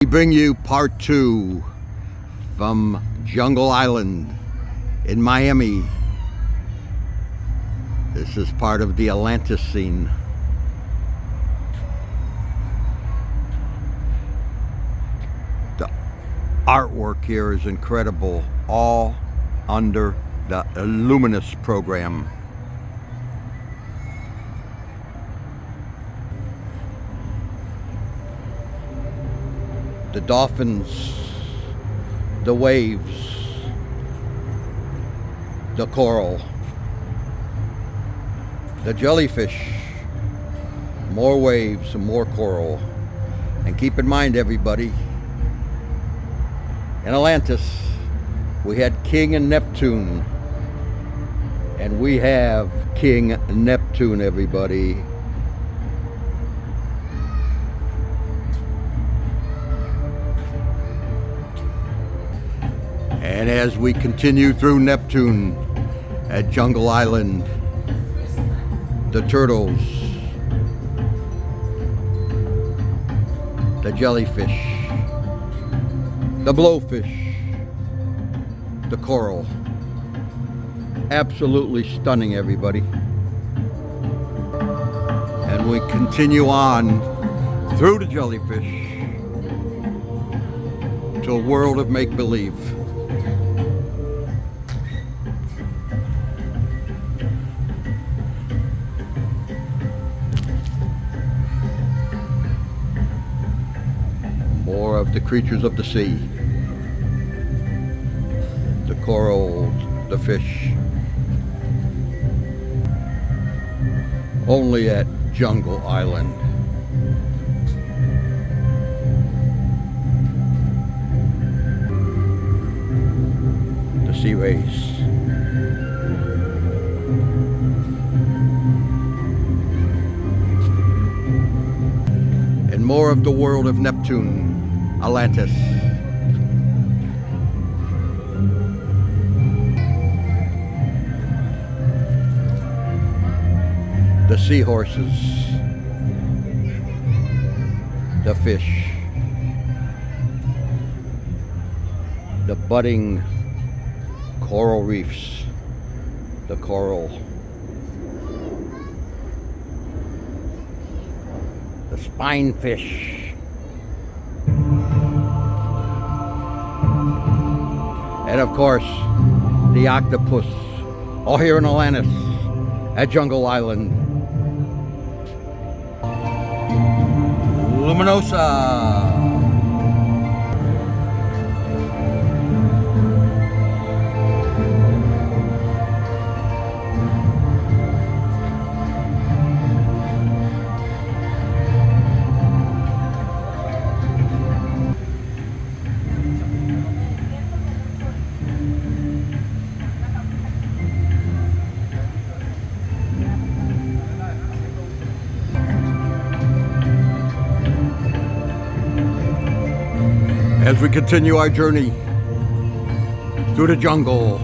We bring you part 2 from Jungle Island in Miami. This is part of the Atlantis scene. The artwork here is incredible, all under the Luminous program. The dolphins, the waves, the coral, the jellyfish, more waves and more coral. And keep in mind, everybody, in Atlantis we had King and Neptune, and we have King Neptune, everybody. And as we continue through Neptune at Jungle Island, the turtles, the jellyfish, the blowfish, the coral. Absolutely stunning, everybody. And we continue on through the jellyfish to a world of make-believe. More of the creatures of the sea, the coral, the fish, only at Jungle Island. The sea rays. And more of the world of Neptune, Atlantis. The seahorses, the fish, the budding coral reefs, the coral, the spinefish, and of course, the octopus, all here in Atlantis at Jungle Island. Luminosa. As we continue our journey through the jungle,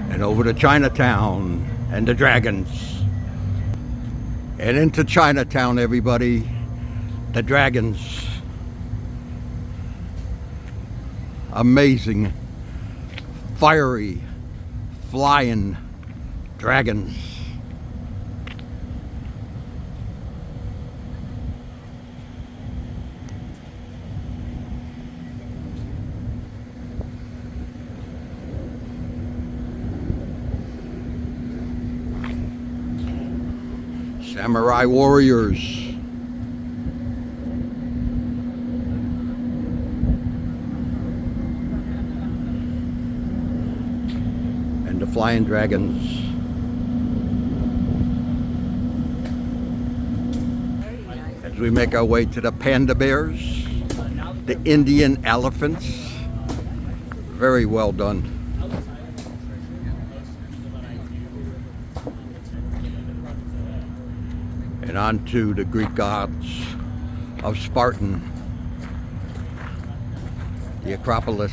and over to Chinatown and the dragons. And into Chinatown, everybody, the dragons. Amazing, fiery, flying dragons. Samurai warriors. And the flying dragons. we make our way to the panda bears, the Indian elephants. Very well done. And on to the Greek gods of Spartan, the Acropolis,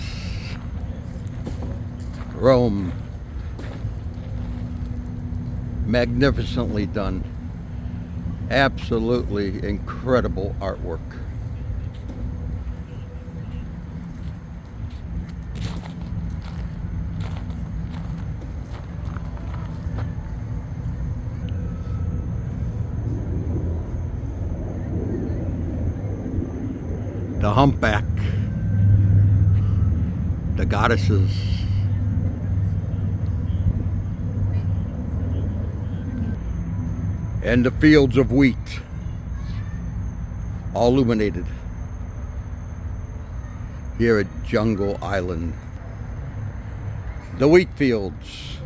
Rome. Magnificently done. Absolutely incredible artwork. The humpback, the goddesses, and the fields of wheat, all illuminated here at Jungle Island. The wheat fields.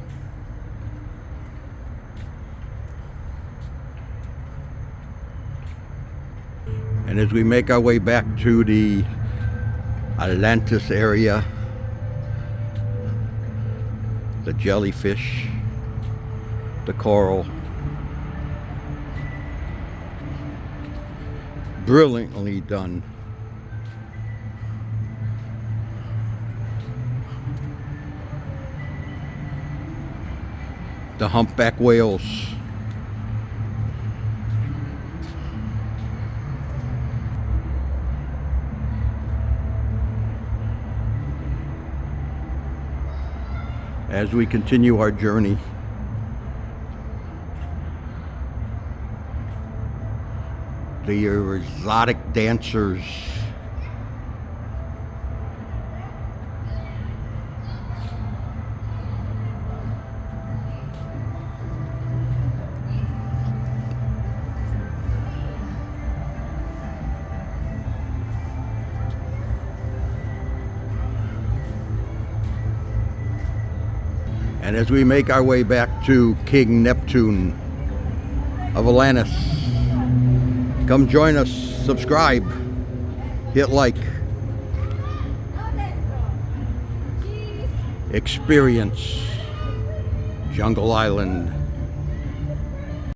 And as we make our way back to the Atlantis area, the jellyfish, the coral, brilliantly done. The humpback whales. As we continue our journey, the exotic dancers, and as we make our way back to King Neptune of Atlantis, come join us, subscribe, hit like, experience Jungle Island.